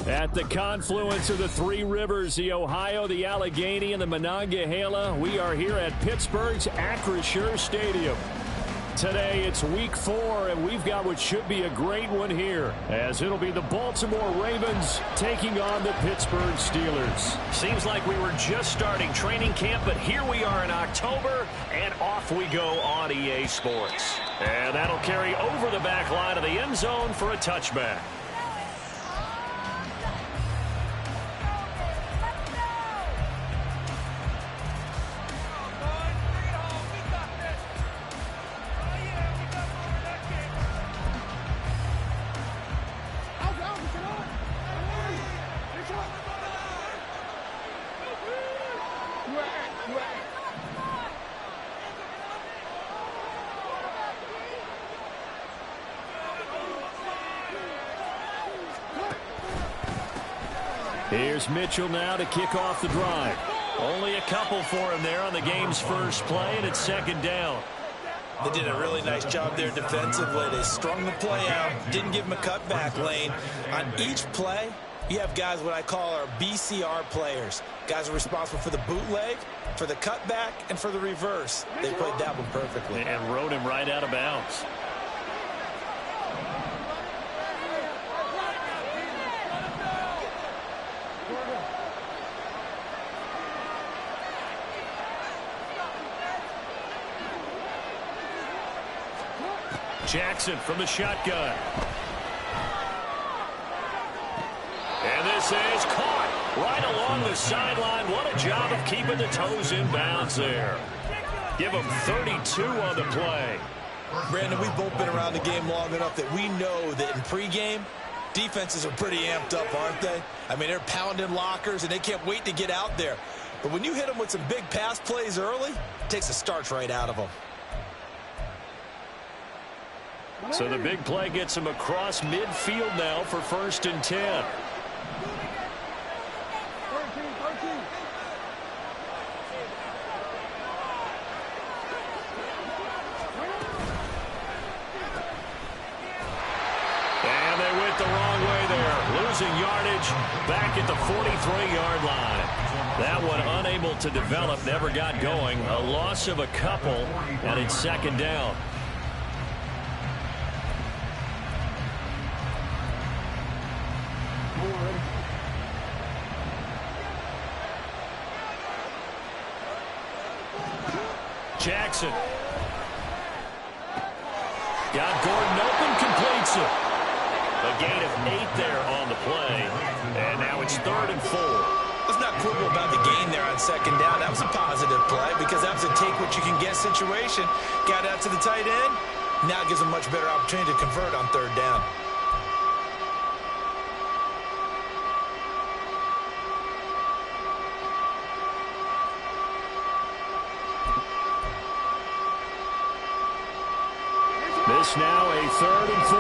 At the confluence of the three rivers, the Ohio, the Allegheny, and the Monongahela, we are here at Pittsburgh's Acrisure Stadium. Today, it's week 4, and we've got what should be a great one here, as it'll be the Baltimore Ravens taking on the Pittsburgh Steelers. Seems like we were just starting training camp, but here we are in October, and off we go on EA Sports. And that'll carry over the back line of the end zone for a touchback. Here's Mitchell now to kick off the drive. Only a couple for him there on the game's first play, and it's second down. They did a really nice job there defensively. They strung the play out, didn't give him a cutback lane. On each play, you have guys what I call our BCR players. Guys are responsible for the bootleg, for the cutback, and for the reverse. They played that one perfectly. And rode him right out of bounds. Jackson from the shotgun. And this is caught right along the sideline. What a job of keeping the toes in bounds there. Give him 32 on the play. Brandon, we've both been around the game long enough that we know that in pregame, defenses are pretty amped up, aren't they? I mean, they're pounding lockers, and they can't wait to get out there. But when you hit them with some big pass plays early, it takes the starch right out of them. So the big play gets him across midfield now for 1st and 10. And they went the wrong way there. Losing yardage back at the 43-yard line. That one unable to develop, never got going. A loss of a couple, and it's second down. Jackson. Got Gordon open, completes it. A gain of 8 there on the play. And now it's 3rd and 4. Let's not quibble about the gain there on second down. That was a positive play because that was a take-what-you-can-get situation. Got out to the tight end. Now gives a much better opportunity to convert on 3rd down. This now a 3rd and 4.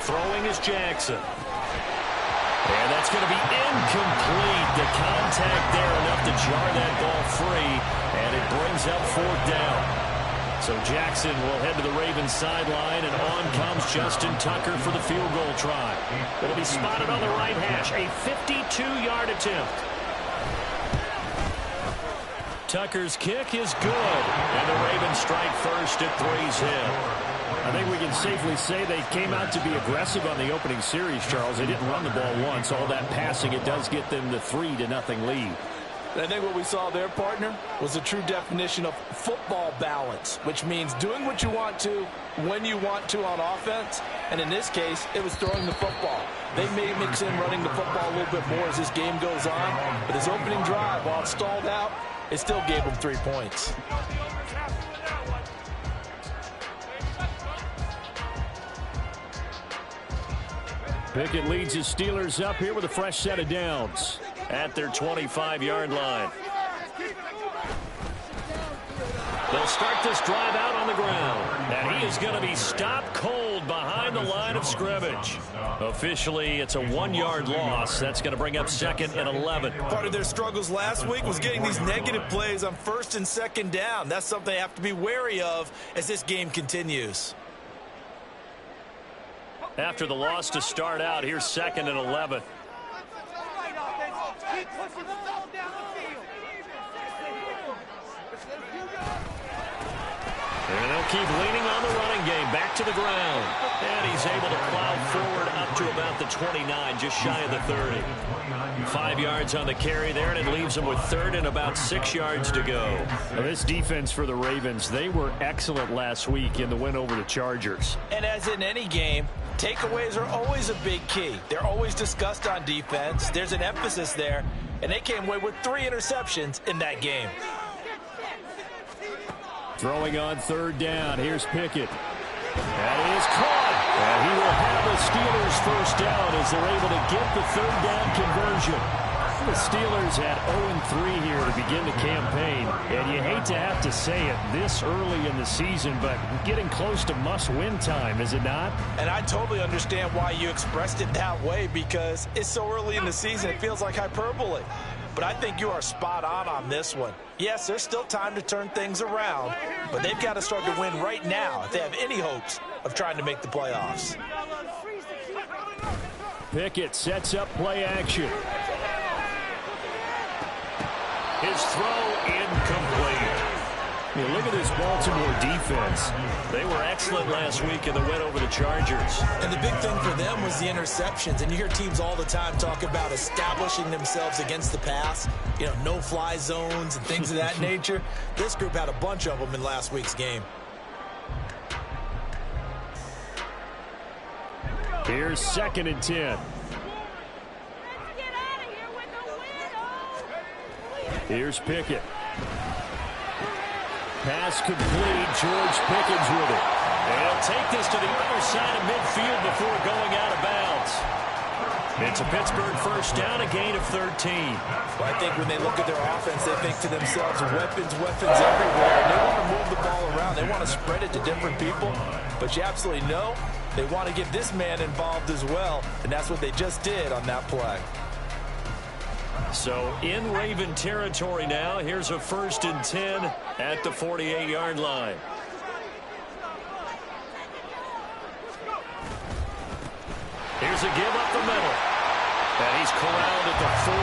Throwing is Jackson. And that's going to be incomplete. The contact there enough to jar that ball free. And it brings up 4th down. So Jackson will head to the Ravens sideline, and on comes Justin Tucker for the field goal try. It'll be spotted on the right hash, a 52-yard attempt. Tucker's kick is good, and the Ravens strike first at 3's hit. I think we can safely say they came out to be aggressive on the opening series, Charles. They didn't run the ball once. All that passing, it does get them the 3-0 lead. I think what we saw there, partner, was a true definition of football balance, which means doing what you want to when you want to on offense. And in this case, it was throwing the football. They may mix in running the football a little bit more as this game goes on. But his opening drive, while it stalled out, it still gave him 3 points. Pickett leads his Steelers up here with a fresh set of downs at their 25-yard line. They'll start this drive out on the ground. And he is going to be stopped cold tackled behind the line of scrimmage. Officially, it's a 1-yard loss. That's going to bring up 2nd and 11. Part of their struggles last week was getting these negative plays on 1st and 2nd down. That's something they have to be wary of as this game continues. After the loss to start out, here's 2nd and 11. And they'll keep leaning on the running game. Back to the ground. And he's able to plow forward up to about the 29, just shy of the 30. 5 yards on the carry there, and it leaves them with 3rd and about 6 yards to go. Now, this defense for the Ravens, they were excellent last week in the win over the Chargers. And as in any game, takeaways are always a big key. They're always discussed on defense. There's an emphasis there, and they came away with 3 interceptions in that game. Throwing on 3rd down. Here's Pickett. That is caught. And he will have the Steelers first down as they're able to get the 3rd down conversion. The Steelers had 0-3 here to begin the campaign. And you hate to have to say it this early in the season, but getting close to must-win time, is it not? And I totally understand why you expressed it that way, because it's so early in the season, it feels like hyperbole. But I think you are spot on this one. Yes, there's still time to turn things around, but they've got to start to win right now if they have any hopes of trying to make the playoffs. Pickett sets up play action. His throw incomplete. I mean, look at this Baltimore defense. They were excellent last week in the win over the Chargers. And the big thing for them was the interceptions. And you hear teams all the time talk about establishing themselves against the pass. You know, no-fly zones and things of that nature. This group had a bunch of them in last week's game. Here's 2nd and 10. Here's Pickett. Pass complete. George Pickens with it. They'll take this to the other side of midfield before going out of bounds. It's a Pittsburgh first down, a gain of 13. Well, I think when they look at their offense, they think to themselves, weapons everywhere. And they want to move the ball around. They want to spread it to different people. But you absolutely know they want to get this man involved as well. And that's what they just did on that play. So in Raven territory now. Here's a 1st and 10 at the 48-yard line. Here's a give up the middle. And he's corralled at the 40,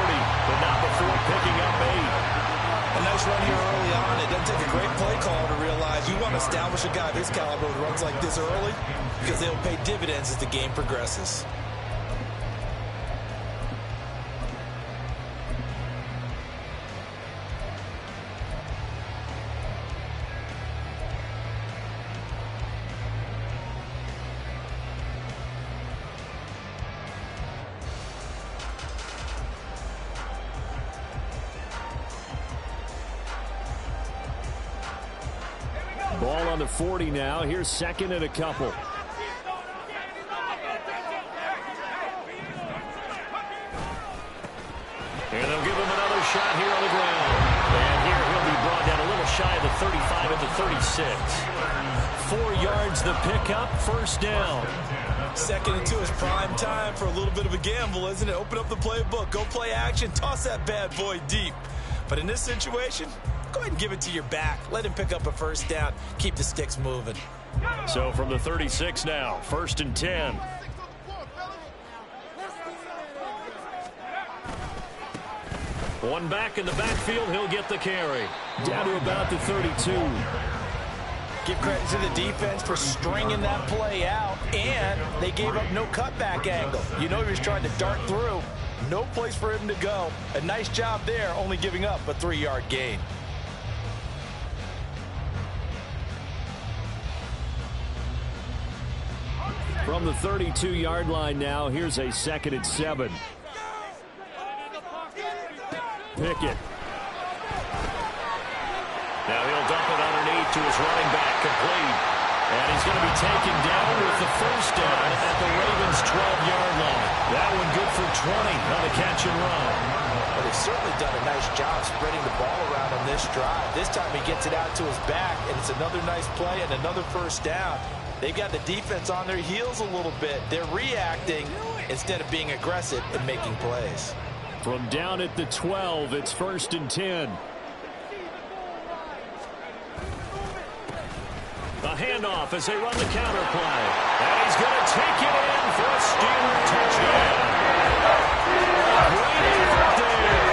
but not before picking up 8. A nice run here early on. It doesn't take a great play call to realize you want to establish a guy this caliber who runs like this early, because they'll pay dividends as the game progresses. Ball on the 40 now. Here's 2nd and a couple. And they'll give him another shot here on the ground. And here he'll be brought down a little shy of the 35 at the 36. 4 yards the pickup, first down. 2nd and 2 is prime time for a little bit of a gamble, isn't it? Open up the playbook, go play action, toss that bad boy deep. But in this situation, go ahead and give it to your back. Let him pick up a first down. Keep the sticks moving. So from the 36 now, 1st and 10. One back in the backfield, he'll get the carry. Down to about the 32. Give credit to the defense for stringing that play out, and they gave up no cutback angle. You know he was trying to dart through. No place for him to go. A nice job there, only giving up a 3-yard gain. From the 32-yard line now, here's a 2nd and 7. Pickett. Now he'll dump it underneath to his running back, complete. And he's going to be taken down with the first down at the Ravens' 12-yard line. That one good for 20 on the catch and run. Well, they've certainly done a nice job spreading the ball around on this drive. This time he gets it out to his back, and it's another nice play and another first down. They've got the defense on their heels a little bit. They're reacting instead of being aggressive and making plays. From down at the 12, it's 1st and 10. A handoff as they run the counter play. And he's going to take it in for a Steeler touchdown. Great effort there.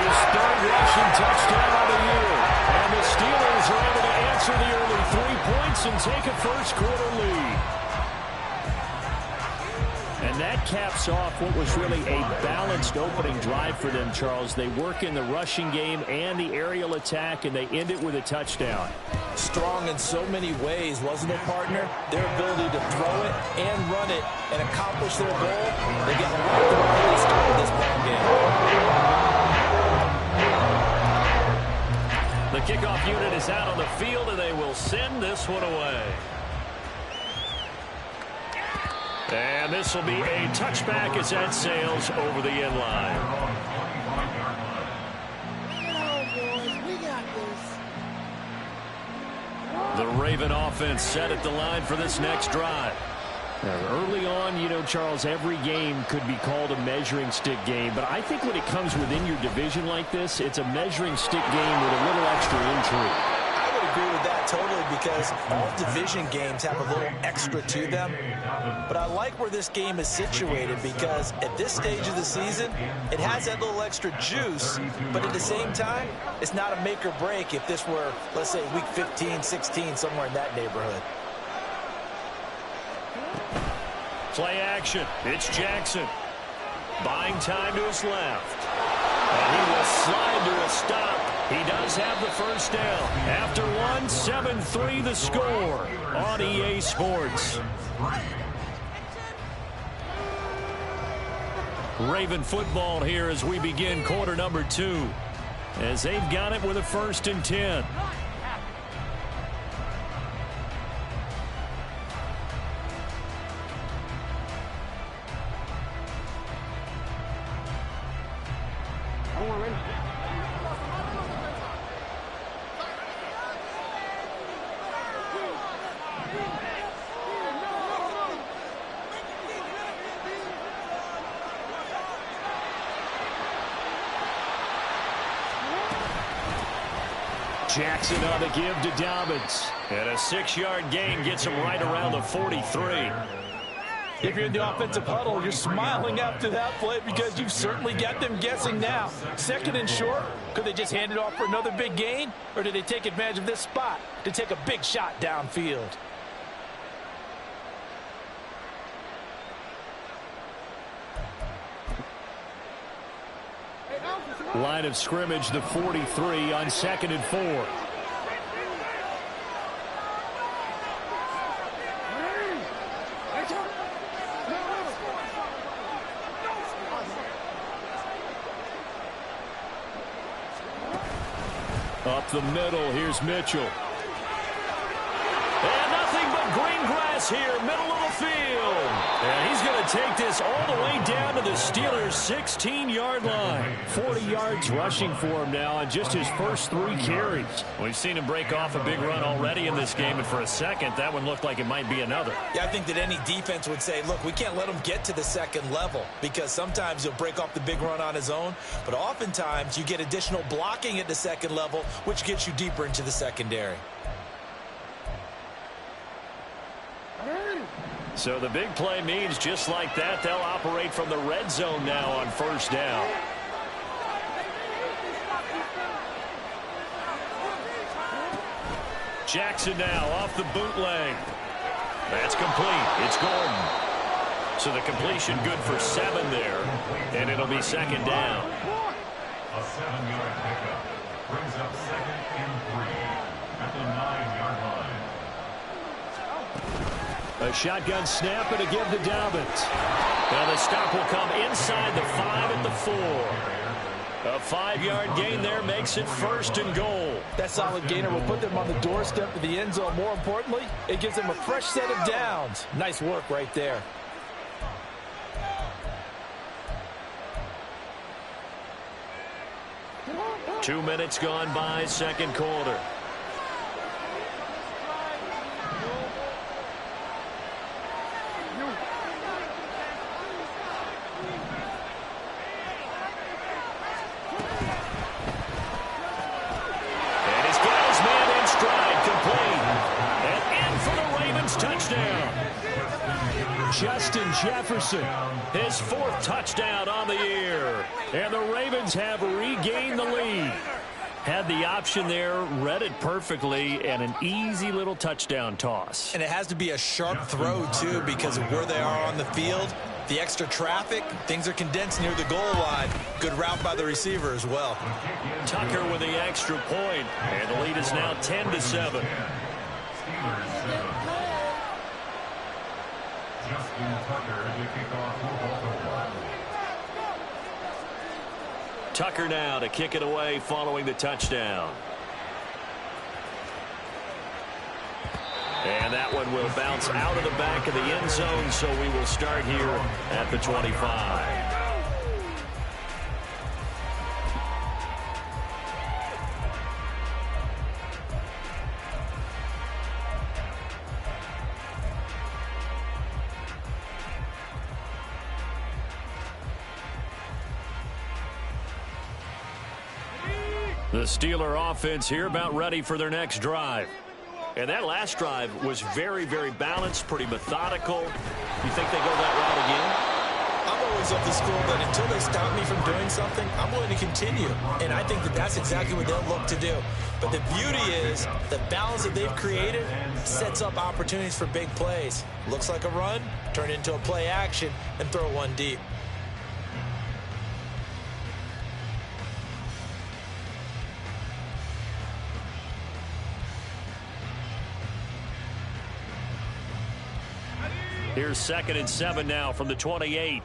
His 3rd rushing touchdown of the year. And the Steelers are able to answer the early 3 points and take a first-quarter lead. And that caps off what was really a balanced opening drive for them, Charles. They work in the rushing game and the aerial attack, and they end it with a touchdown. Strong in so many ways, wasn't it, partner? Their ability to throw it and run it and accomplish their goal. They got right the way they started this ball game. The kickoff unit is out on the field, and they will send this one away. And this will be a touchback as that sails over the end line. The Raven offense set at the line for this next drive. Now, early on, you know, Charles, every game could be called a measuring stick game. But I think when it comes within your division like this, it's a measuring stick game with a little extra intrigue. I would agree with that totally because all division games have a little extra to them. But I like where this game is situated because at this stage of the season, it has that little extra juice. But at the same time, it's not a make or break if this were, let's say, week 15, 16, somewhere in that neighborhood. Play action. It's Jackson. Buying time to his left. And he will slide to a stop. He does have the first down. After one, 7-3 the score on EA Sports. Raven football here as we begin quarter number 2. As they've got it with a 1st and 10. Jackson on the give to Dobbins. And a 6-yard gain gets him right around the 43. If you're in the offensive huddle, you're smiling after that play because you've certainly got them guessing now. 2nd and short, could they just hand it off for another big gain? Or did they take advantage of this spot to take a big shot downfield? Line of scrimmage, the 43 on 2nd and 4. Up the middle, here's Mitchell. And nothing but green grass here, middle of the field. And he's going to take this all the way down to the Steelers' 16-yard line. 40 yards rushing for him now on just his first 3 carries. We've seen him break off a big run already in this game, and for a second, that one looked like it might be another. Yeah, I think that any defense would say, look, we can't let him get to the 2nd level because sometimes he'll break off the big run on his own, but oftentimes you get additional blocking at the 2nd level, which gets you deeper into the secondary. So the big play means just like that, they'll operate from the red zone now on 1st down. Jackson now off the bootleg. That's complete. It's Gordon. So the completion good for 7 there, and it'll be 2nd down. A 7-yard pickup brings up 2nd and 3 at the 9-yard line. A shotgun snap and a give to Dobbins. Now the stop will come inside the 5 at the 4. A 5-yard gain there makes it 1st and goal. That solid gainer will put them on the doorstep of the end zone. More importantly, it gives them a fresh set of downs. Nice work right there. Two minutes gone by, 2nd quarter. Justin Jefferson. His 4th touchdown on the year. And the Ravens have regained the lead. Had the option there, read it perfectly, and an easy little touchdown toss. And it has to be a sharp throw, too, because of where they are on the field. The extra traffic, things are condensed near the goal line. Good route by the receiver as well. Tucker with the extra point, and the lead is now 10-7. Steelers 7. Justin Tucker to kick off for Baltimore. Tucker now to kick it away following the touchdown. And that one will bounce out of the back of the end zone, so we will start here at the 25. The Steeler offense here about ready for their next drive. And that last drive was very, very balanced, pretty methodical. You think they go that route again? I'm always of the school that until they stop me from doing something, I'm willing to continue. And I think that that's exactly what they'll look to do. But the beauty is the balance that they've created sets up opportunities for big plays. Looks like a run, turn into a play action, and throw one deep. Here's 2nd and 7 now from the 28.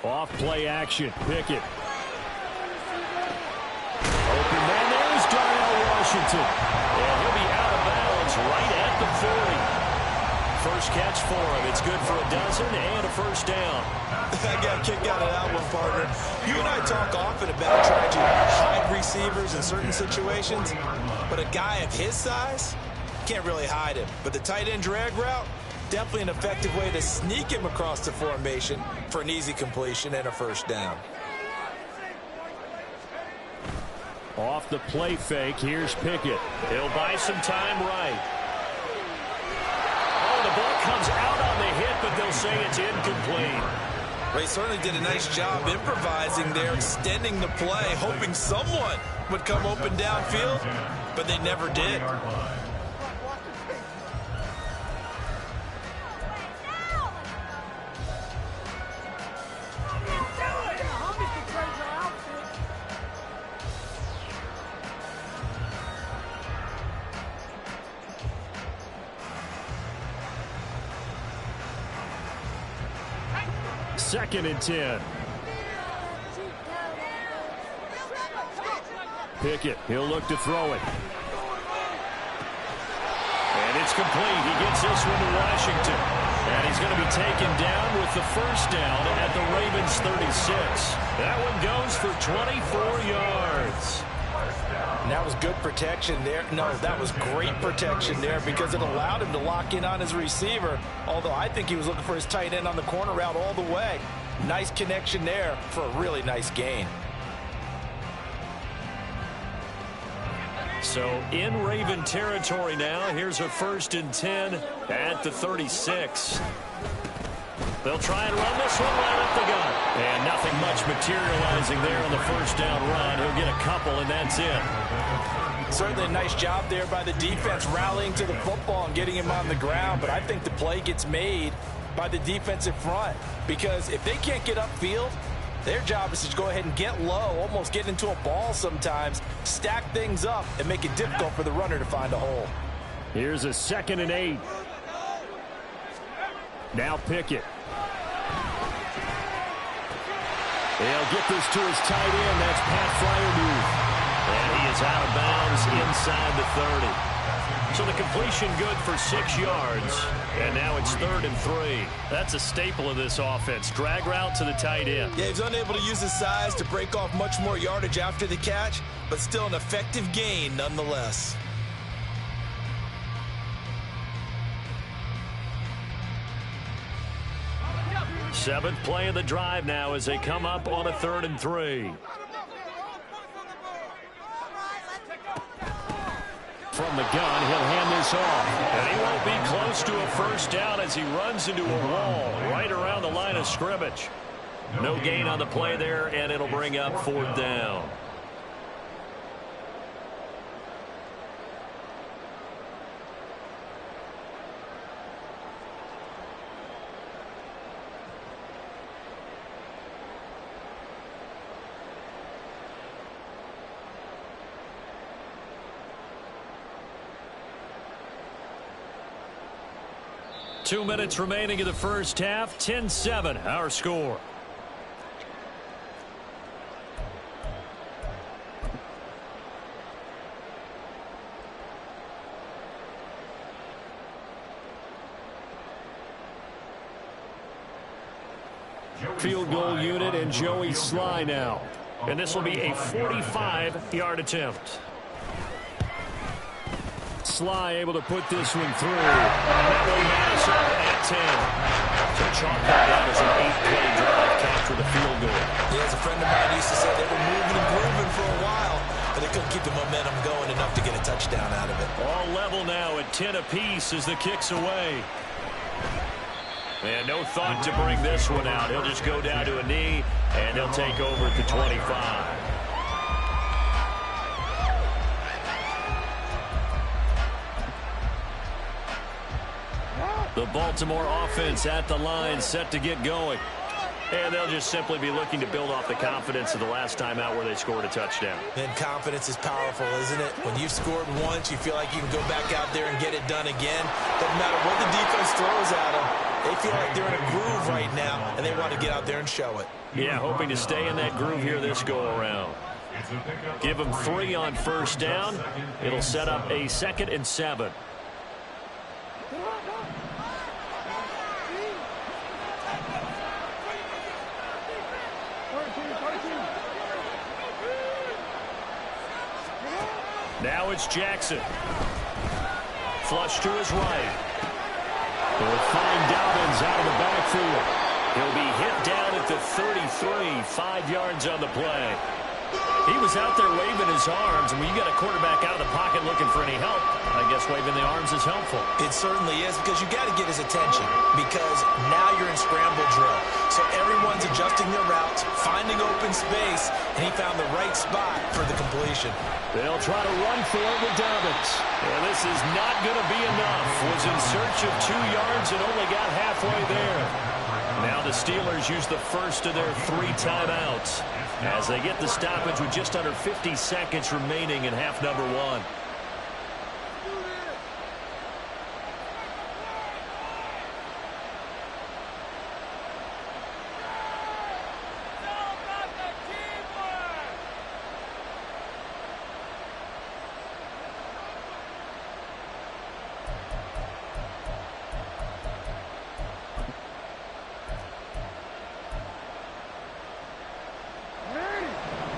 Off play action. Pickett. Open man. There's Darnell Washington. And he'll be out of bounds right at the 40. First catch for him. It's good for a dozen and a first down. I got a kick out of that one, partner. You and I talk often about trying to hide receivers in certain situations, but a guy of his size can't really hide him. But the tight end drag route, definitely an effective way to sneak him across the formation for an easy completion and a first down. Off the play fake, here's Pickett. He'll buy some time right. Oh, the ball comes out on the hit, but they'll say it's incomplete. They certainly did a nice job improvising there, extending the play, hoping someone would come open downfield, but they never did. Second and 10. Pickett, he'll look to throw it. And it's complete. He gets this one to Washington. And he's going to be taken down with the first down at the Ravens 36. That one goes for 24 yards. And that was good protection there. No, that was great protection there because it allowed him to lock in on his receiver, although I think he was looking for his tight end on the corner route all the way. Nice connection there for a really nice gain. So in Raven territory now, here's a 1st and 10 at the 36. They'll try and run this one right up the gut. And nothing much materializing there on the first down run. He'll get a couple, and that's it. Certainly a nice job there by the defense rallying to the football and getting him on the ground. But I think the play gets made by the defensive front because if they can't get upfield, their job is to go ahead and get low, almost get into a ball sometimes, stack things up, and make it difficult for the runner to find a hole. Here's a 2nd and 8. Now Pickett. They'll get this to his tight end. That's Pat Freiermuth. And he is out of bounds inside the 30. So the completion good for 6 yards. And now it's 3rd and 3. That's a staple of this offense. Drag route to the tight end. Yeah, he's unable to use his size to break off much more yardage after the catch, but still an effective gain nonetheless. Seventh play of the drive now as they come up on a 3rd and 3. From the gun, he'll hand this off. And he won't be close to a first down as he runs into a wall right around the line of scrimmage. No gain on the play there, and it'll bring up 4th down. Two minutes remaining in the first half. 10-7, our score. Field goal unit and Joey Sly now. And this will be a 45-yard attempt. Sly able to put this one through. And that will match up at 10. So chalk that down as an 8-play drive count for the field goal. Yeah, as a friend of mine used to say, they were moving and grooving for a while, but they couldn't keep the momentum going enough to get a touchdown out of it. All level now at 10 apiece as the kick's away. And no thought to bring this one out. He'll just go down to a knee, and he'll take over at the 25. The Baltimore offense at the line, set to get going. And they'll just simply be looking to build off the confidence of the last time out where they scored a touchdown. And confidence is powerful, isn't it? When you've scored once, you feel like you can go back out there and get it done again. Doesn't matter what the defense throws at them. They feel like they're in a groove right now, and they want to get out there and show it. Yeah, hoping to stay in that groove here this go-around. Give them 3 on first down. It'll set up a 2nd and 7. Now it's Jackson. Flush to his right. He'll find Dobbins out of the backfield. He'll be hit down at the 33, 5 yards on the play. He was out there waving his arms, and when you got a quarterback out of the pocket looking for any help, I guess waving the arms is helpful. It certainly is, because you got to get his attention, because now you're in scramble drill. So everyone's adjusting their routes, finding open space, and he found the right spot for the completion. They'll try to run for it with Dobbins. And this is not going to be enough. Was in search of 2 yards and only got halfway there. Now the Steelers use the first of their 3 timeouts as they get the stoppage with just under 50 seconds remaining in half number 1.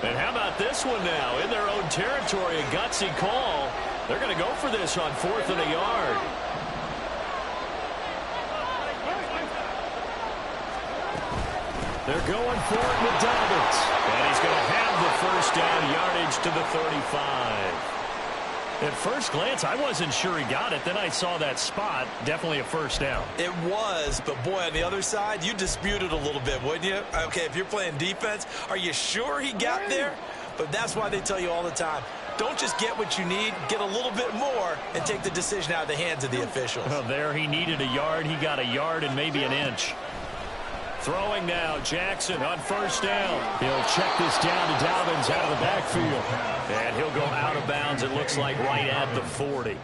And how about this one now? In their own territory, a gutsy call. They're going to go for this on 4th and a yard. They're going for it with Dobbins. And he's going to have the first down, yardage to the 35. At first glance, I wasn't sure he got it. Then I saw that spot. Definitely a first down. It was, but boy, on the other side, you dispute it a little bit, wouldn't you? Okay, if you're playing defense, are you sure he got there? But that's why they tell you all the time, don't just get what you need, get a little bit more, and take the decision out of the hands of the officials. Well, there he needed a yard. He got a yard and maybe an inch. Throwing now, Jackson on first down. He'll check this down to Dobbins out of the backfield. And he'll go out of bounds, it looks like, right at the 40.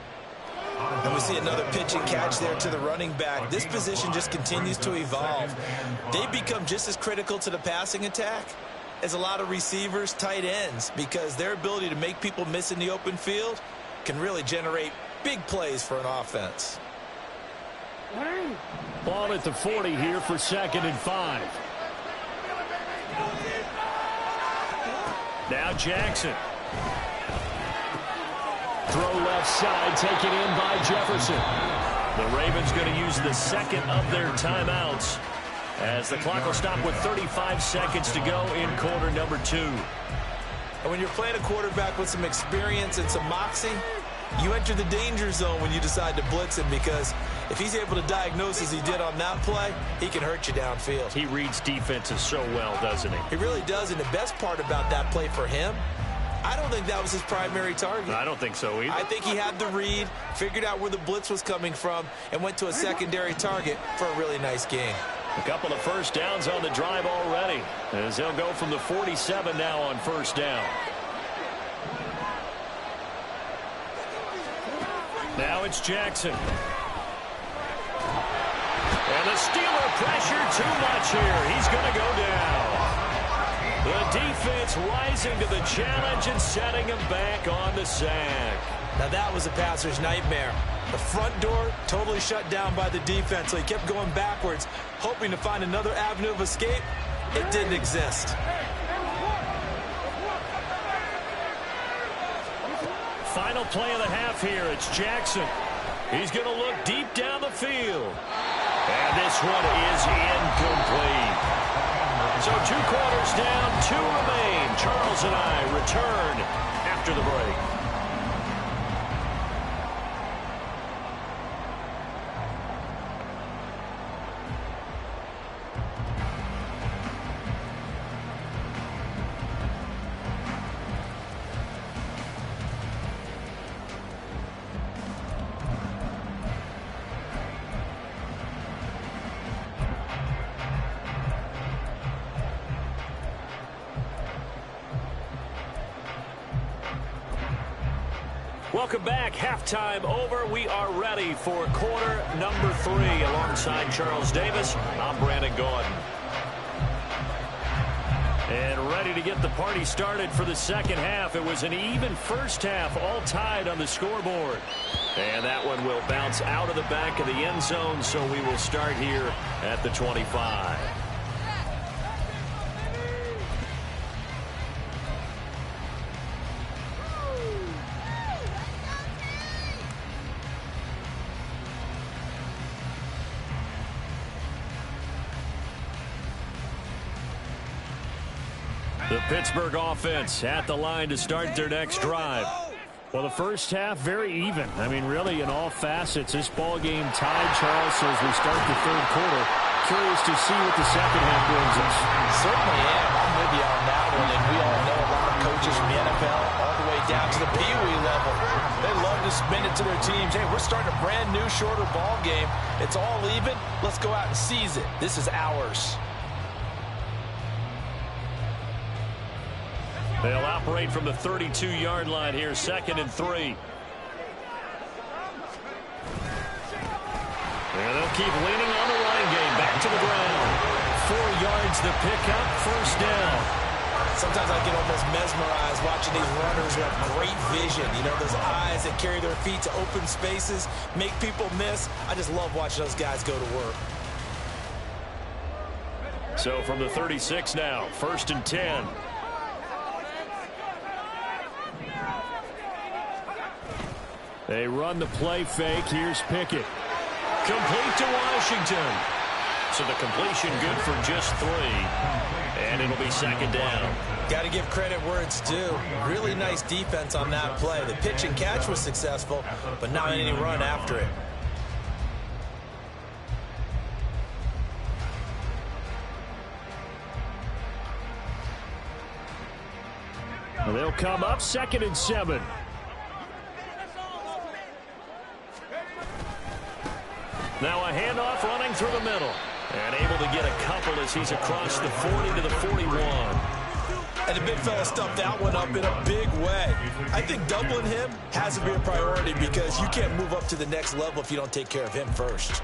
And we see another pitch and catch there to the running back. This position just continues to evolve. They become just as critical to the passing attack as a lot of receivers, tight ends, because their ability to make people miss in the open field can really generate big plays for an offense. Ball at the 40 here for 2nd and 5. Now Jackson. Throw left side, taken in by Jefferson. The Ravens going to use the 2nd of their timeouts as the clock will stop with 35 seconds to go in quarter number 2. And when you're playing a quarterback with some experience and some moxie, You enter the danger zone when you decide to blitz him, because if he's able to diagnose as he did on that play, he can hurt you downfield. He reads defenses so well, doesn't he? He really does, and the best part about that play for him, I don't think that was his primary target. I don't think so either. I think he had the read, figured out where the blitz was coming from, and went to a secondary target for a really nice gain. A couple of first downs on the drive already, as they'll go from the 47 now on first down. Now it's Jackson. And the Steeler pressure too much here. He's going to go down. The defense rising to the challenge and setting him back on the sack. Now that was a passer's nightmare. The front door totally shut down by the defense, so he kept going backwards, hoping to find another avenue of escape. It didn't exist. Final play of the half here. It's Jackson. He's going to look deep down the field. And this one is incomplete. So 2 quarters down, 2 remain. Charles and I return after the break. Welcome back. Halftime over. We are ready for quarter number 3. Alongside Charles Davis, I'm Brandon Gaudin. And ready to get the party started for the second half. It was an even first half, all tied on the scoreboard. And that one will bounce out of the back of the end zone, so we will start here at the 25. The Pittsburgh offense at the line to start their next drive. Well, the first half, very even. I mean, really, in all facets, this ball game tied, Charles, so as we start the third quarter. Curious to see what the second half brings us. Certainly am. I'm with you on that one, and we all know a lot of coaches from the NFL all the way down to the Pee Wee level. They love to spin it to their teams. Hey, we're starting a brand new, shorter ball game. It's all even. Let's go out and seize it. This is ours. They'll operate from the 32-yard line here, 2nd and 3. And they'll keep leaning on the running game. Back to the ground. 4 yards the pickup, first down. Sometimes I get almost mesmerized watching these runners who have great vision. You know, those eyes that carry their feet to open spaces, make people miss. I just love watching those guys go to work. So from the 36 now, 1st and 10. They run the play fake. Here's Pickett. Complete to Washington. So the completion good for just 3. And it'll be 2nd down. Got to give credit where it's due. Really nice defense on that play. The pitch and catch was successful, but not any run after it. Well, they'll come up 2nd and 7. Now a handoff running through the middle. And able to get a couple as he's across the 40 to the 41. And the big fella stuffed that one up in a big way. I think doubling him has to be a priority, because you can't move up to the next level if you don't take care of him first.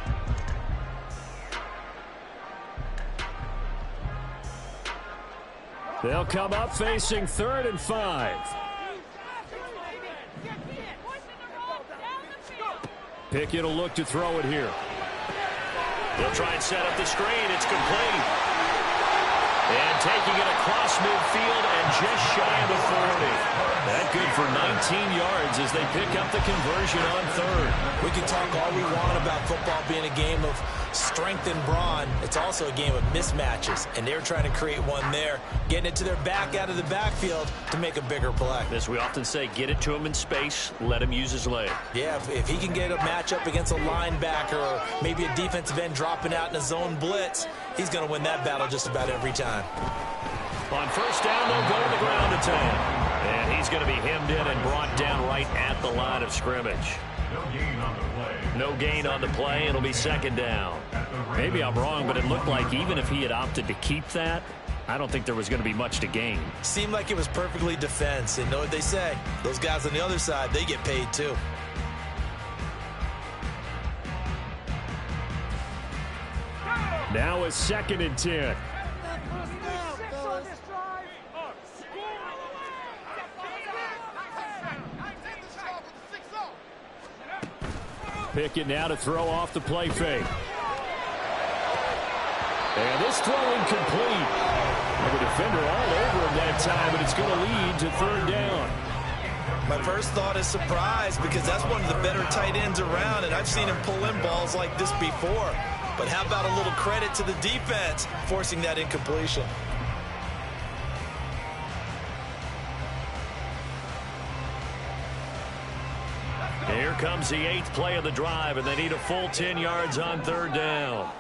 They'll come up facing 3rd and 5. Pickett will look to throw it here. They'll try and set up the screen. It's complete. And taking it across midfield and just shy of the 40. That good for 19 yards as they pick up the conversion on 3rd. We can talk all we want about football being a game of strength and brawn. It's also a game of mismatches, and they're trying to create one there, getting it to their back out of the backfield to make a bigger play. As we often say, get it to him in space, let him use his leg. Yeah, if he can get a matchup against a linebacker or maybe a defensive end dropping out in a zone blitz, he's going to win that battle just about every time. On first down, they'll go to the ground attack. And he's going to be hemmed in and brought down right at the line of scrimmage. No gain on the play. No gain on the play. It'll be second down. Maybe I'm wrong, but it looked like even if he had opted to keep that, I don't think there was going to be much to gain. Seemed like it was perfectly defense. And know what they say? Those guys on the other side, they get paid too. Now a 2nd and 10. Pickett now to throw off the play fake. And this throw incomplete. And the defender all over him that time, but it's going to lead to 3rd down. My first thought is surprise because that's one of the better tight ends around, and I've seen him pull in balls like this before. But how about a little credit to the defense forcing that incompletion? Here comes the 8th play of the drive, and they need a full 10 yards on 3rd down.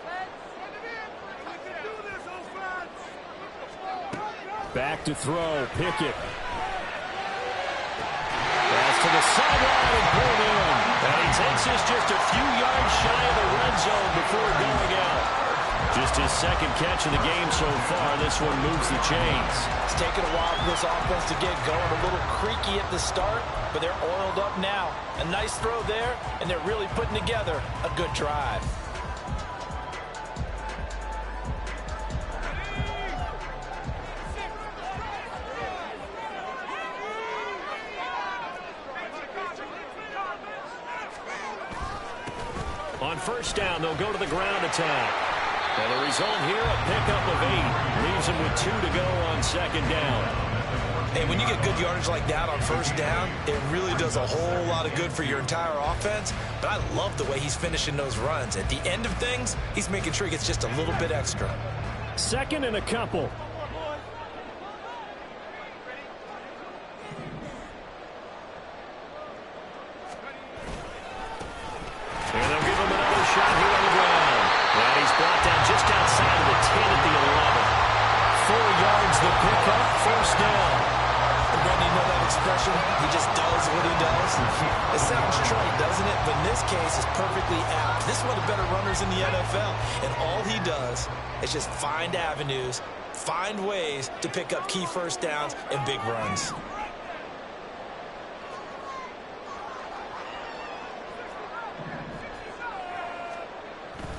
Back to throw, Pickett. Pass to the sideline and pulled in. And he takes us just a few yards shy of the red zone before going out. Just his 2nd catch of the game so far. This one moves the chains. It's taken a while for this offense to get going. A little creaky at the start, but they're oiled up now. A nice throw there, and they're really putting together a good drive. On first down, they'll go to the ground attack. And the result here, a pickup of 8. Leaves them with 2 to go on 2nd down. Hey, when you get good yardage like that on first down, it really does a whole lot of good for your entire offense. But I love the way he's finishing those runs. At the end of things, he's making sure he gets just a little bit extra. 2nd and a couple. And they'll give him another shot here on the ground. And he's brought down just outside of the 10 at the 11. 4 yards the pickup, first down. And then you know that expression, he just does what he does. It sounds trite, doesn't it? But in this case, it's perfectly apt. This is one of the better runners in the NFL. And all he does is just find avenues, find ways to pick up key first downs and big runs.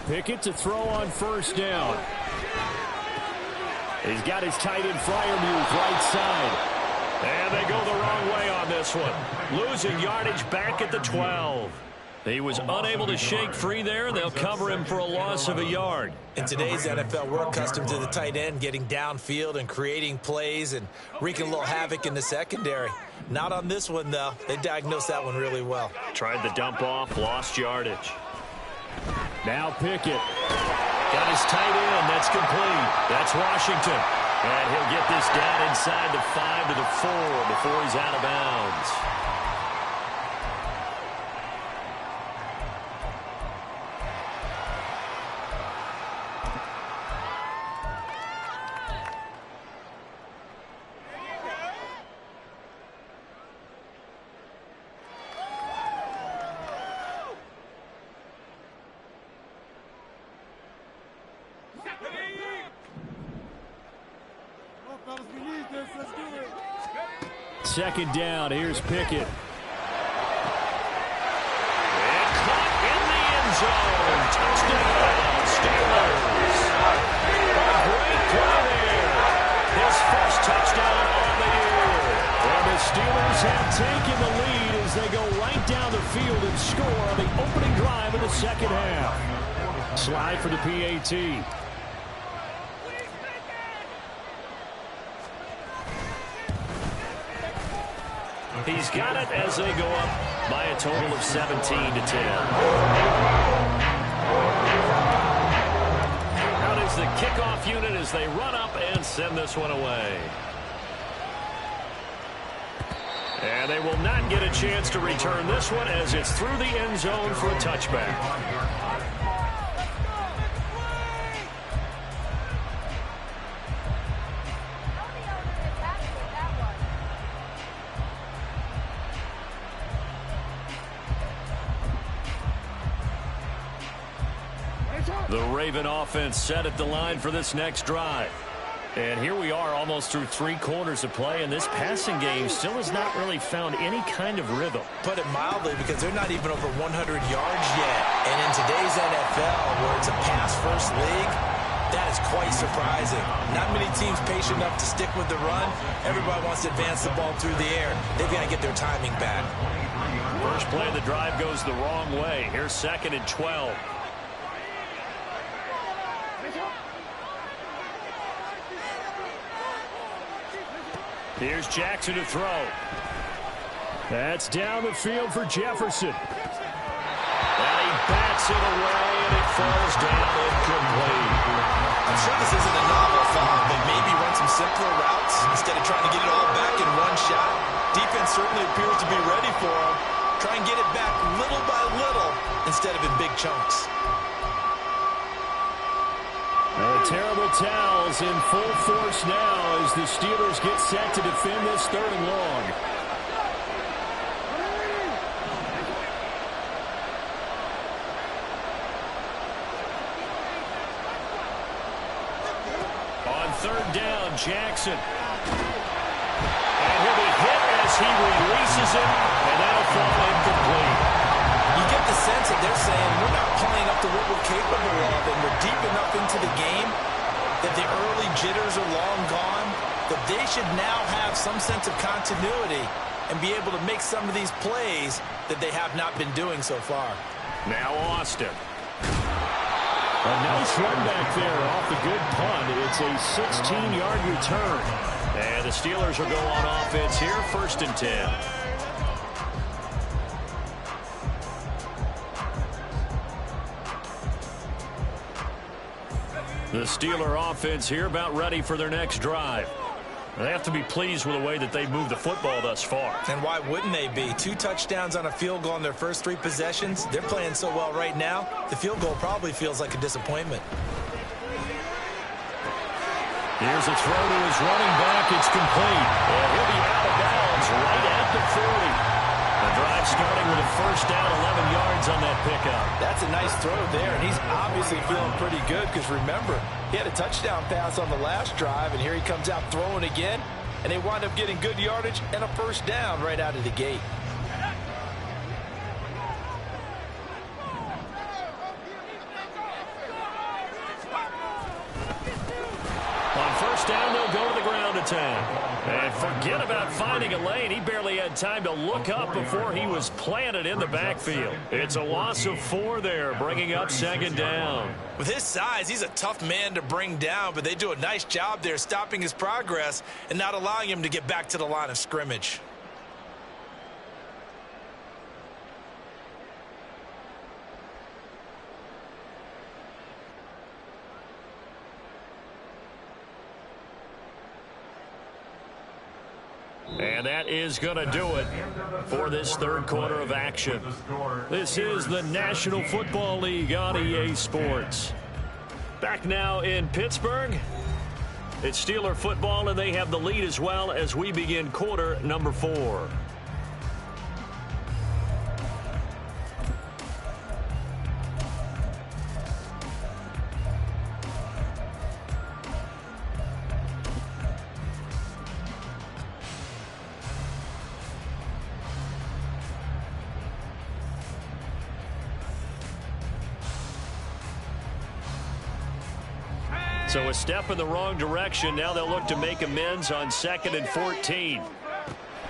Pickett to throw on first down. He's got his tight end Freiermuth right side. And they go the wrong way on this one. Losing yardage back at the 12. He was unable to shake free there, and they'll cover him for a loss of a yard. In today's NFL, we're accustomed to the tight end getting downfield and creating plays and wreaking a little havoc in the secondary. Not on this one, though. They diagnosed that one really well. Tried the dump off, lost yardage. Now Pickett. Got his tight end. That's complete. That's Washington. And he'll get this down inside the 5 to the 4 before he's out of bounds. Second down. Here's Pickett. And caught in the end zone. Touchdown, Steelers. A great play there. His first touchdown on the year. And the Steelers have taken the lead as they go right down the field and score on the opening drive of the second half. Slide for the PAT. He's got it as they go up by a total of 17 to 10. is the kickoff unit as they run up and send this one away. And they will not get a chance to return this one as it's through the end zone for a touchback. The Raven offense set at the line for this next drive. And here we are almost through 3 quarters of play, and this passing game still has not really found any kind of rhythm. Put it mildly, because they're not even over 100 yards yet. And in today's NFL, where it's a pass-first league, that is quite surprising. Not many teams patient enough to stick with the run. Everybody wants to advance the ball through the air. They've got to get their timing back. First play of the drive goes the wrong way. Here's 2nd and 12. Here's Jackson to throw. That's down the field for Jefferson. And he bats it away, and it falls down incomplete. I'm sure this isn't a novel thought, but maybe run some simpler routes instead of trying to get it all back in one shot. Defense certainly appears to be ready for him. Try and get it back little by little instead of in big chunks. The terrible towels in full force now as the Steelers get set to defend this 3rd and long. On 3rd down, Jackson. And he'll be hit as he releases it, and that'll fall incomplete. You get the sense that they're saying we're not playing up to what we're capable of, and we're deep enough into the game that the early jitters are long gone, that they should now have some sense of continuity and be able to make some of these plays that they have not been doing so far. Now Austin. A nice run back there off the good punt. It's a 16-yard return. And the Steelers will go on offense here, 1st and 10. The Steeler offense here about ready for their next drive. They have to be pleased with the way that they've moved the football thus far. And why wouldn't they be? 2 touchdowns on a field goal in their first 3 possessions. They're playing so well right now, the field goal probably feels like a disappointment. Here's a throw to his running back. It's complete. And he'll be out of bounds right at the 40. The drive starting with a 1st down, 11 yards on that pickup. That's a nice throw there, and he's obviously feeling pretty good because, remember, he had a touchdown pass on the last drive, and here he comes out throwing again, and they wind up getting good yardage and a 1st down right out of the gate. On 1st down, they'll go to the ground attack. And forget about finding a lane. He barely had time to look up before he was planted in the backfield. It's a loss of 4 there, bringing up 2nd down. With his size, he's a tough man to bring down, but they do a nice job there stopping his progress and not allowing him to get back to the line of scrimmage. And that is going to do it for this 3rd quarter of action. This is the National Football League on EA Sports. Back now in Pittsburgh. It's Steeler football, and they have the lead as well as we begin quarter number 4. So a step in the wrong direction. Now they'll look to make amends on 2nd and 14.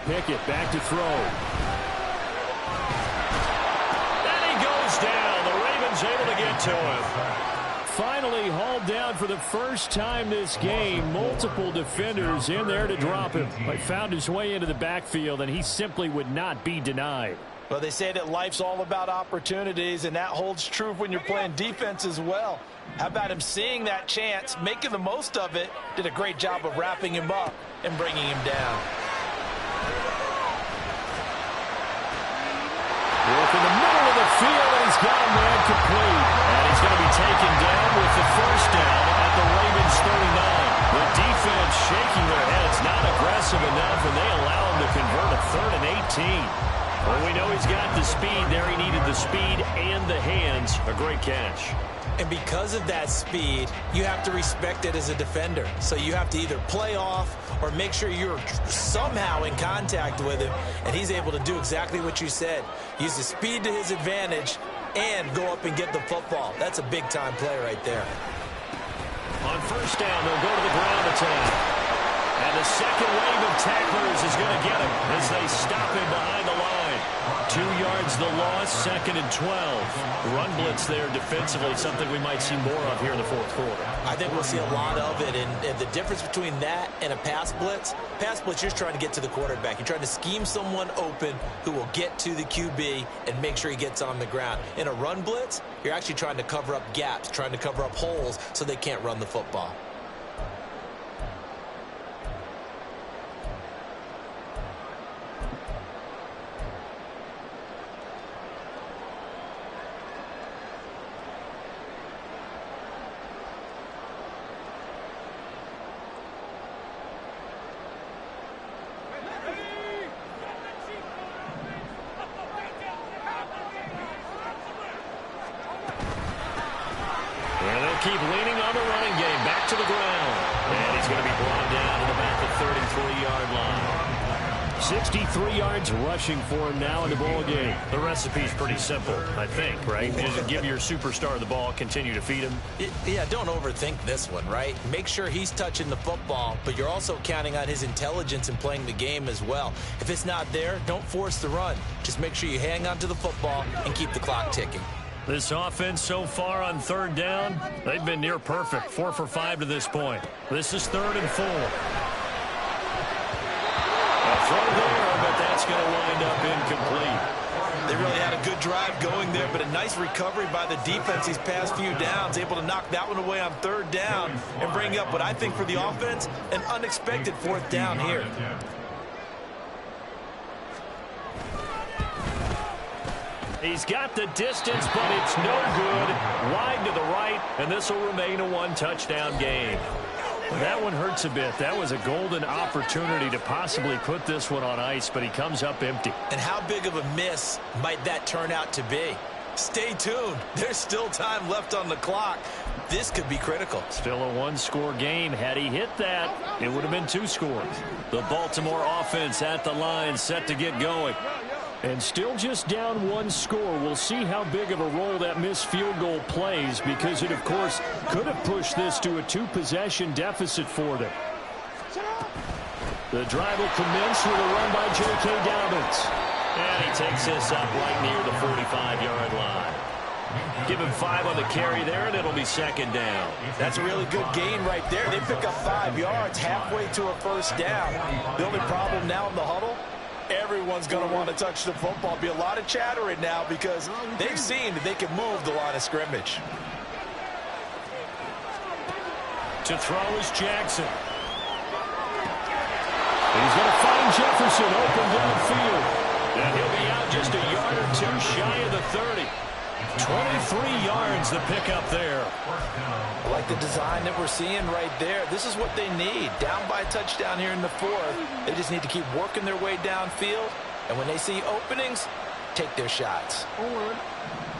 Pickett back to throw. And he goes down. The Ravens able to get to him. Finally hauled down for the first time this game. Multiple defenders in there to drop him. But found his way into the backfield, and he simply would not be denied. Well, they say that life's all about opportunities, and that holds true when you're playing defense as well. How about him seeing that chance, making the most of it, did a great job of wrapping him up and bringing him down. Work in the middle of the field, and he's got a man complete. And he's going to be taken down with the first down at the Ravens 39. The defense shaking their heads, not aggressive enough, and they allow him to convert a 3rd and 18. Well, we know he's got the speed there. He needed the speed and the hands. A great catch. And because of that speed, you have to respect it as a defender. So you have to either play off or make sure you're somehow in contact with him, and he's able to do exactly what you said. Use the speed to his advantage and go up and get the football. That's a big-time play right there. On first down, they'll go to the ground attack. And the second wave of tacklers is going to get him as they stop him behind the line. 2 yards the loss, 2nd and 12. Run blitz there defensively, something we might see more of here in the fourth quarter. I think we'll see a lot of it, and the difference between that and a pass blitz, you're just trying to get to the quarterback. You're trying to scheme someone open who will get to the QB and make sure he gets on the ground. In a run blitz, you're actually trying to cover up gaps, trying to cover up holes so they can't run the football. Keep leaning on the running game. Back to the ground. And he's going to be brought down at about the 33-yard line. 63 yards rushing for him now in the ball game. The recipe's pretty simple, I think, right? Just give your superstar the ball, continue to feed him. Yeah, don't overthink this one, right? Make sure he's touching the football, but you're also counting on his intelligence in playing the game as well. If it's not there, don't force the run. Just make sure you hang on to the football and keep the clock ticking. This offense so far on 3rd down, they've been near perfect. 4 for 5 to this point. This is 3rd and 4. A throw there, but that's going to wind up incomplete. They really had a good drive going there, but a nice recovery by the defense these past few downs, able to knock that one away on 3rd down and bring up what I think for the offense, an unexpected 4th down here. He's got the distance, but it's no good. Wide to the right, and this will remain a 1-touchdown game. That one hurts a bit. That was a golden opportunity to possibly put this one on ice, but he comes up empty. And how big of a miss might that turn out to be? Stay tuned. There's still time left on the clock. This could be critical. Still a 1-score game. Had he hit that, it would have been 2 scores. The Baltimore offense at the line, set to get going. And still just down 1 score. We'll see how big of a role that missed field goal plays, because it, of course, could have pushed this to a 2-possession deficit for them. The drive will commence with a run by J.K. Dobbins. And he takes this up right near the 45-yard line. Give him 5 on the carry there, and it'll be 2nd down. That's a really good gain right there. They pick up 5 yards halfway to a 1st down. The only problem now in the huddle, everyone's going to want to touch the football. Be a lot of chattering now because they've seen that they can move the line of scrimmage. To throw is Jackson. He's going to find Jefferson open downfield. And he'll be out just a yard or 2 shy of the 30. 23 yards the pickup there. I like the design that we're seeing right there. This is what they need. Down by a touchdown here in the 4th. They just need to keep working their way downfield. And when they see openings, take their shots.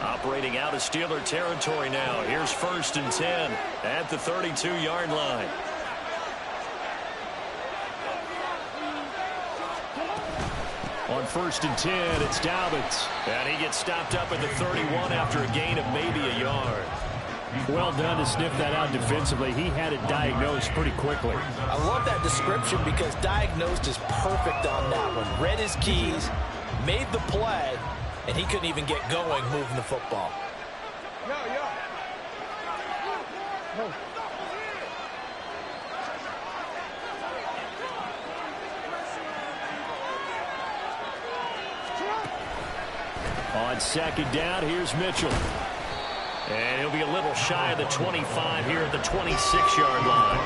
Operating out of Steeler territory now. Here's 1st and 10 at the 32-yard line. On 1st and 10, it's Dobbins. And he gets stopped up at the 31 after a gain of maybe a yard. Well done to sniff that out defensively. He had it diagnosed pretty quickly. I love that description because diagnosed is perfect on that one. Read his keys, made the play, and he couldn't even get going moving the football. On second down, here's Mitchell. And he'll be a little shy of the 25 here at the 26-yard line.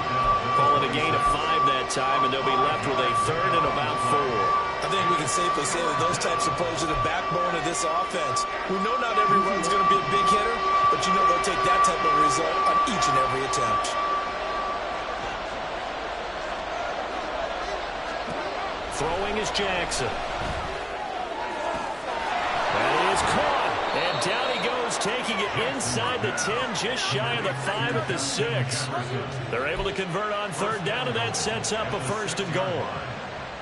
Call it a gain of 5 that time, and they'll be left with a 3rd and about 4. I think we can safely say that those types of plays are the backbone of this offense. We know not every run's going to be a big hitter, but you know they'll take that type of result on each and every attempt. Throwing is Jackson. That is caught. And down he goes, taking it inside the 10, just shy of the 5 at the 6. They're able to convert on 3rd down, and that sets up a 1st and goal.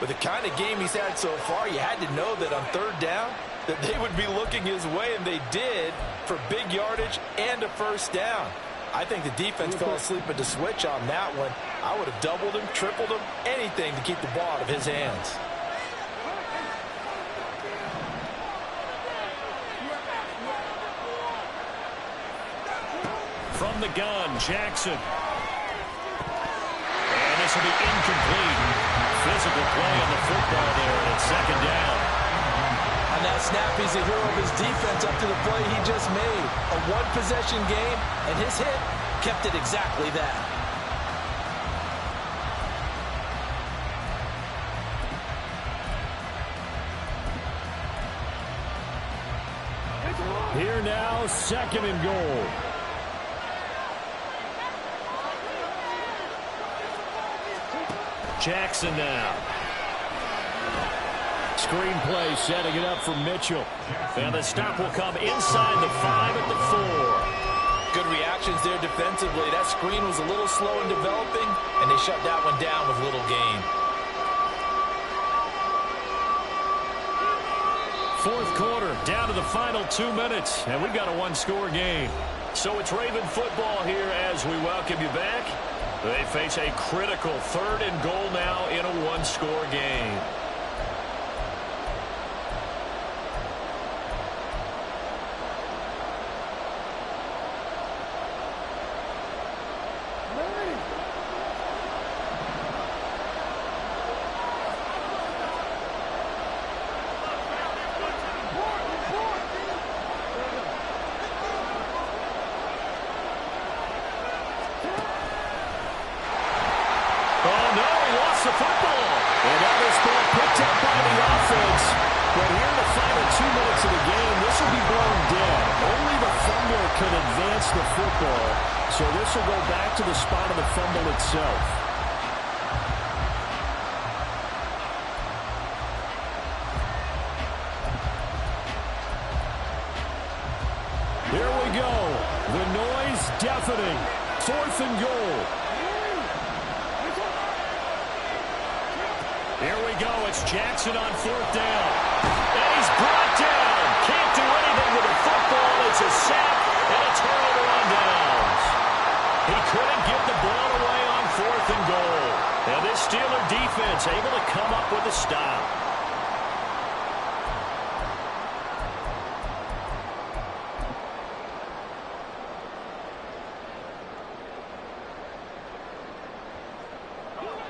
With the kind of game he's had so far, you had to know that on 3rd down that they would be looking his way, and they did, for big yardage and a 1st down. I think the defense fell asleep at the switch on that one. I would have doubled him, tripled him, anything to keep the ball out of his hands. From the gun, Jackson. And this will be incomplete. Physical play on the football there, and it's 2nd down. On that snap, he's a hero of his defense up to the play he just made. A one-possession game, and his hit kept it exactly that. Here now, 2nd and goal. Jackson now. Screenplay setting it up for Mitchell. And the stop will come inside the 5 at the 4. Good reactions there defensively. That screen was a little slow in developing, and they shut that one down with little gain. 4th quarter, down to the final 2 minutes, and we've got a 1-score game. So it's Raven football here as we welcome you back. They face a critical 3rd and goal now in a 1-score game. The football. And that is ball picked up by the offense. But here in the final 2 minutes of the game, this will be blown dead. Only the fumble can advance the football. So this will go back to the spot of the fumble itself. Here we go. The noise deafening. 4th and goal. Here we go. It's Jackson on 4th down. And he's brought down. Can't do anything with the football. It's a sack and a turnover on downs. He couldn't get the ball away on 4th and goal. And this Steeler defense able to come up with a stop.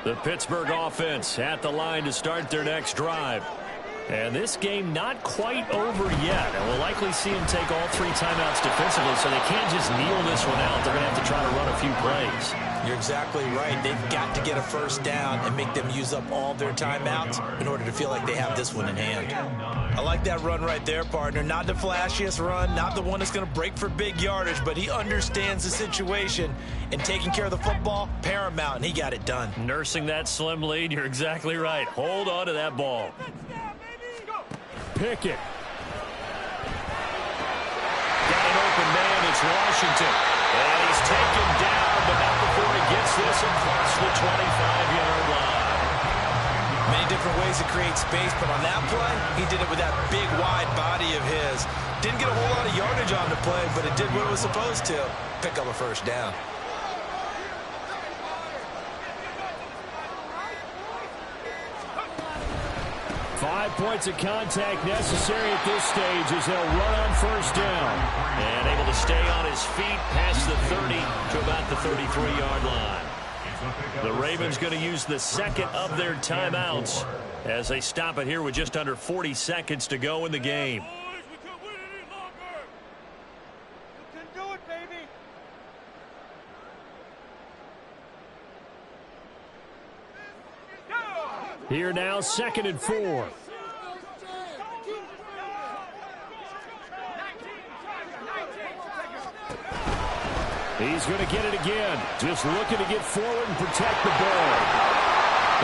The Pittsburgh offense at the line to start their next drive. And this game not quite over yet. And we'll likely see them take all 3 timeouts defensively, so they can't just kneel this one out. They're going to have to try to run a few plays. You're exactly right. They've got to get a 1st down and make them use up all their timeouts in order to feel like they have this one in hand. I like that run right there, partner. Not the flashiest run, not the one that's going to break for big yardage, but he understands the situation, and taking care of the football, paramount, and he got it done. Nursing that slim lead, you're exactly right. Hold on to that ball. Pickett. Got an open man, it's Washington. And he's taken down, but not before he gets this across the 25-yard line. Many different ways to create space, but on that play, he did it with that big, wide body of his. Didn't get a whole lot of yardage on the play, but it did what it was supposed to. Pick up a 1st down. Five points of contact necessary at this stage as they'll run on 1st down. And able to stay on his feet past the 30 to about the 33-yard line. The Ravens going to use the 2nd of their timeouts as they stop it here with just under 40 seconds to go in the game. Here now, 2nd and 4. He's going to get it again. Just looking to get forward and protect the ball.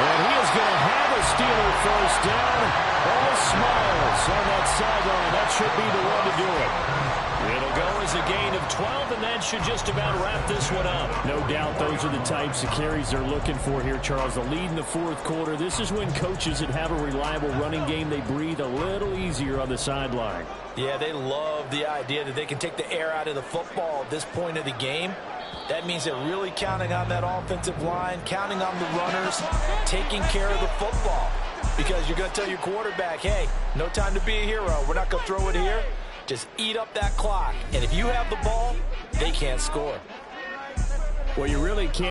And he is going to have a Steeler first down. All smiles on that sideline. That should be the one to do it. It'll go as a gain of 12, and that should just about wrap this one up. No doubt those are the types of carries they're looking for here, Charles. The lead in the 4th quarter. This is when coaches that have a reliable running game, they breathe a little easier on the sideline. Yeah, they love the idea that they can take the air out of the football at this point of the game. That means they're really counting on that offensive line, counting on the runners, taking care of the football. Because you're going to tell your quarterback, hey, no time to be a hero. We're not going to throw it here. Just eat up that clock. And if you have the ball, they can't score. Well, you really can't.